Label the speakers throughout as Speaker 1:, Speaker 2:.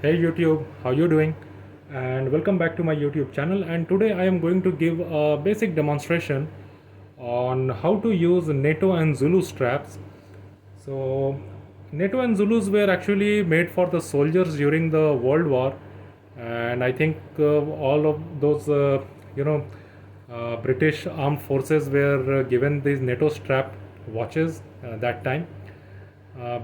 Speaker 1: Hey YouTube, how you doing? And welcome back to my YouTube channel. And today I am going to give a basic demonstration on how to use NATO and Zulu straps. So NATO and Zulus were actually made for the soldiers during the World War, and I think all of those you know British armed forces were given these NATO strap watches that time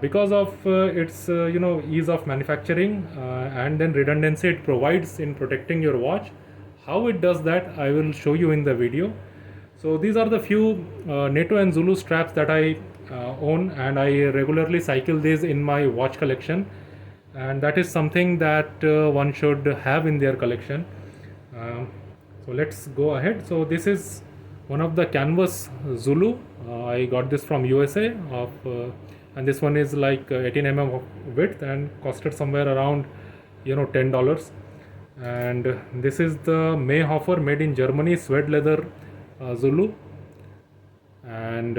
Speaker 1: because of its ease of manufacturing and then redundancy it provides in protecting your watch. How it does that I will show you in the video. So these are the few NATO and Zulu straps that I own, and I regularly cycle these in my watch collection, and that is something that one should have in their collection. um, so let's go ahead. So this is one of the canvas Zulu. I got this from USA and this one is like 18 mm of width and costed somewhere around $10. And this is the Mayhofer made in Germany suede leather Zulu, and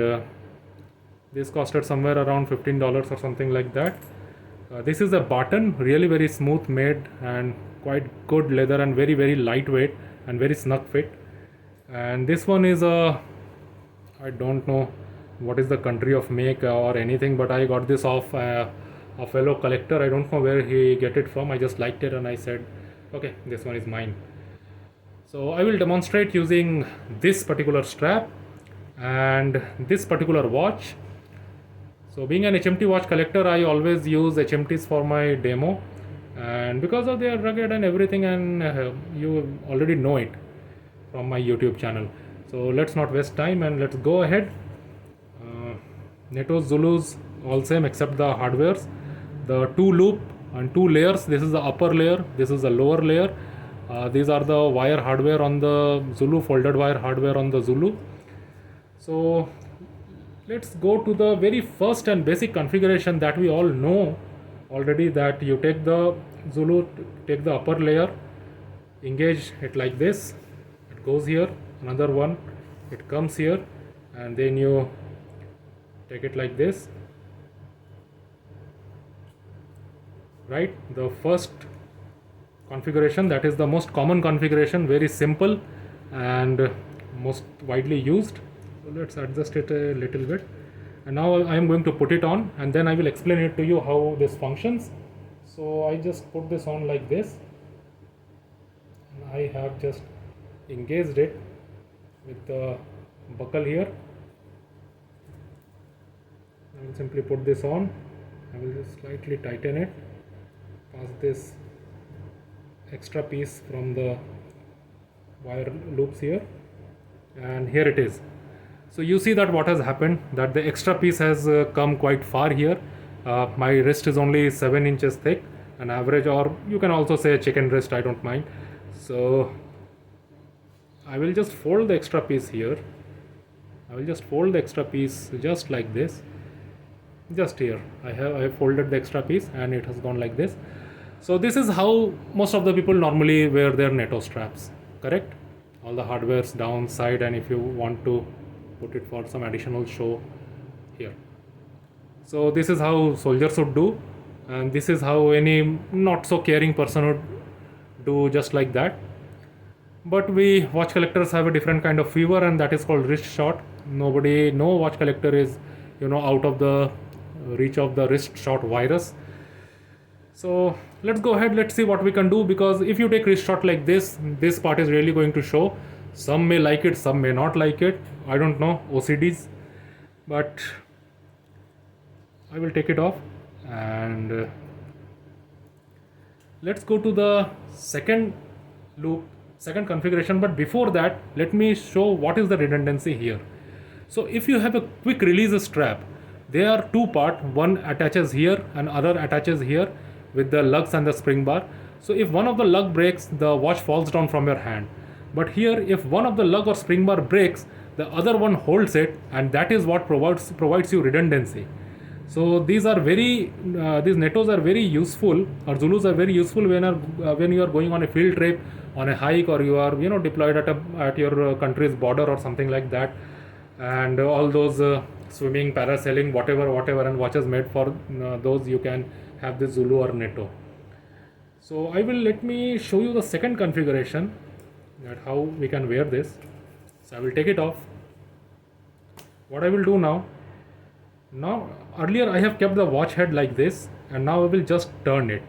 Speaker 1: this costed somewhere around $15 or something like that. This is a Barton, really very smooth made and quite good leather and very lightweight and very snug fit. And this one is I don't know what is the country of make or anything, but I got this off a fellow collector. I don't know where he get it from. I just liked it and I said, okay, this one is mine. So I will demonstrate using this particular strap and this particular watch. So being an HMT watch collector, I always use HMTs for my demo, and because of their rugged and everything, and you already know it from my YouTube channel. So let's not waste time and let's go ahead. NATO Zulus all same except the hardwares. The two loop and two layers. This is the upper layer. This is the lower layer. These are the wire hardware on the Zulu, folded wire hardware on the Zulu. So let's go to the very first and basic configuration that we all know already, that you take the Zulu, take the upper layer, engage it like this, it goes here, another one, it comes here, and then you take it like this, right? The first configuration, that is the most common configuration, very simple and most widely used. So let's adjust it a little bit, and now I am going to put it on and then I will explain it to you how this functions. So I just put this on like this, and I have just engaged it with the buckle here. I will simply put this on. I will just slightly tighten it, pass this extra piece from the wire loops here, and here it is. So you see that what has happened, that the extra piece has come quite far here. My wrist is only 7 inches thick, an average, or you can also say chicken wrist, I don't mind. So I will just fold the extra piece here. I will just fold the extra piece just like this. Just here I have folded the extra piece and it has gone like this. So this is how most of the people normally wear their NATO straps, correct? All the hardware's down side, and if you want to put it for some additional show here. So this is how soldiers would do, and this is how any not so caring person would do, just like that. But we watch collectors have a different kind of fever, and that is called wrist shot. No watch collector is out of the reach of the wrist shot virus. So let's go ahead, let's see what we can do, because if you take wrist shot like this part is really going to show. Some may like it, some may not like it, I don't know, OCDs. But I will take it off, and let's go to the second loop, second configuration. But before that, let me show what is the redundancy here. So if you have a quick release strap, there are two part, one attaches here and other attaches here with the lugs and the spring bar. So if one of the lug breaks, the watch falls down from your hand. But here, if one of the lug or spring bar breaks, the other one holds it, and that is what provides you redundancy. So these are these NATOs are very useful, or Zulus are very useful when you are going on a field trip, on a hike, or you are deployed at your country's border or something like that, and all those swimming, parasailing, whatever, and watches made for those, you can have this Zulu or NATO. So let me show you the second configuration, that how we can wear this. So I will take it off. What I will do now earlier I have kept the watch head like this, and now I will just turn it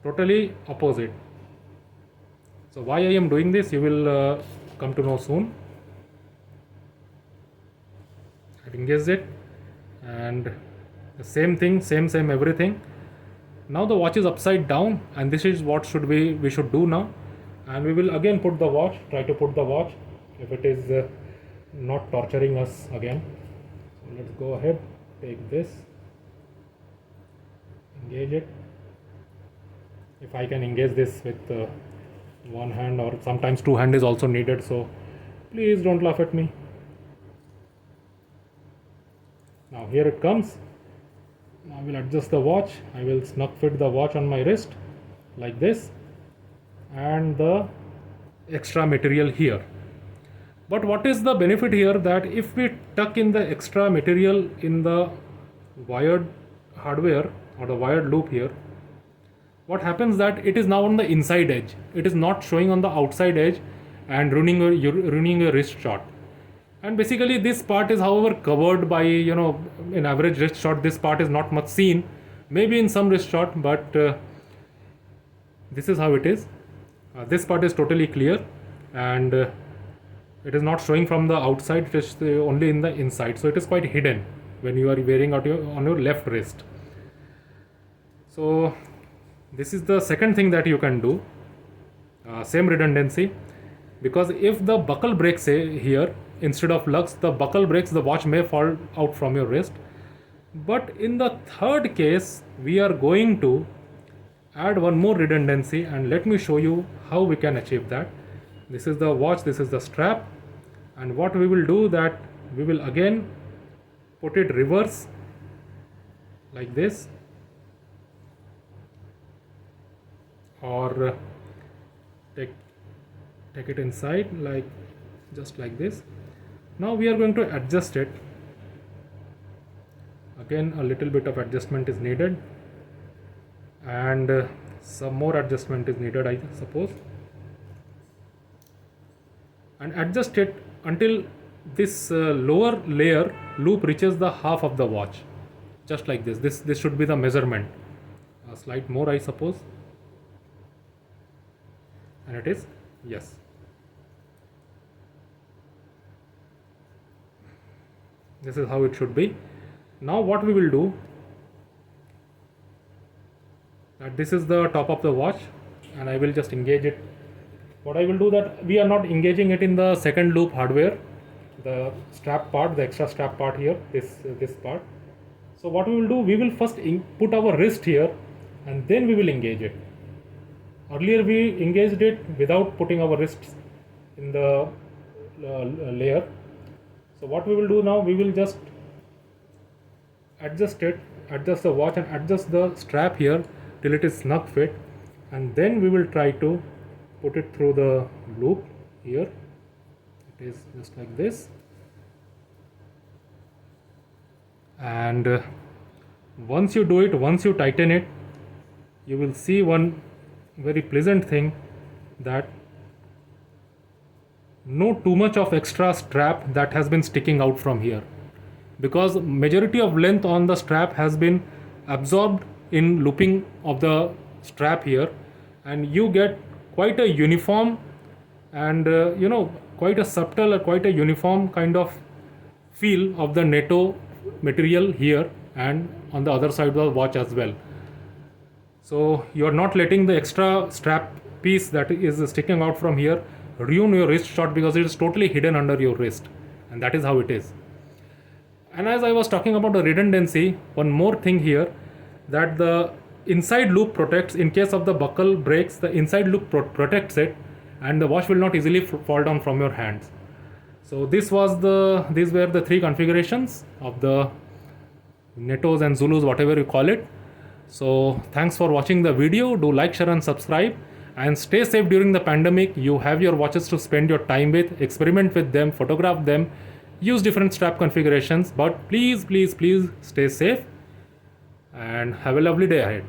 Speaker 1: totally opposite. So why I am doing this, you will come to know soon. I've engaged it, and the same thing, same everything. Now the watch is upside down, and this is what we should do now. And we will again put the watch, try to put the watch if it is not torturing us again. So let's go ahead, take this, engage it. If I can engage this with one hand, or sometimes two hand is also needed, so please don't laugh at me. Now here it comes. I will adjust the watch. I will snug fit the watch on my wrist like this, and the extra material here. But what is the benefit here, that if we tuck in the extra material in the wired hardware or the wired loop here, what happens that it is now on the inside edge. It is not showing on the outside edge and ruining your wrist shot. And basically this part is however covered by, in average wrist shot, this part is not much seen, maybe in some wrist shot, but this is how it is. This part is totally clear, and it is not showing from the outside, it is only in the inside, so it is quite hidden when you are wearing out on your left wrist. So this is the second thing that you can do. Same redundancy, because if the buckle breaks here, instead of lugs, the buckle breaks, the watch may fall out from your wrist. But in the third case, we are going to add one more redundancy, and let me show you how we can achieve that. This is the watch, this is the strap, and what we will do, that we will again put it reverse like this, or take it inside, like just like this. Now we are going to adjust it. Again, a little bit of adjustment is needed, and some more adjustment is needed, I suppose, and adjust it until this lower layer loop reaches the half of the watch, just like this. This should be the measurement. A slight more, I suppose, and it is, yes. This is how it should be. Now what we will do, that this is the top of the watch, and I will just engage it. What I will do, that we are not engaging it in the second loop hardware, the strap part, the extra strap part here, this part. So what we will do, we will first put our wrist here, and then we will engage it. Earlier we engaged it without putting our wrists in the layer. So what we will do now, we will just adjust the watch and adjust the strap here till it is snug fit, and then we will try to put it through the loop here. It is just like this, and once you do it, once you tighten it, you will see one very pleasant thing, that no too much of extra strap that has been sticking out from here, because majority of length on the strap has been absorbed in looping of the strap here, and you get quite a uniform and quite a subtle or quite a uniform kind of feel of the NATO material here and on the other side of the watch as well. So you are not letting the extra strap piece that is sticking out from here ruin your wrist shot, because it is totally hidden under your wrist, and that is how it is. And as I was talking about the redundancy, one more thing here, that the inside loop protects, in case of the buckle breaks, the inside loop protects it, and the watch will not easily fall down from your hands. So these were the three configurations of the Netos and Zulus, whatever you call it. So thanks for watching the video. Do like, share and subscribe, and stay safe during the pandemic. You have your watches to spend your time with, experiment with them, photograph them, use different strap configurations, but please stay safe and have a lovely day ahead.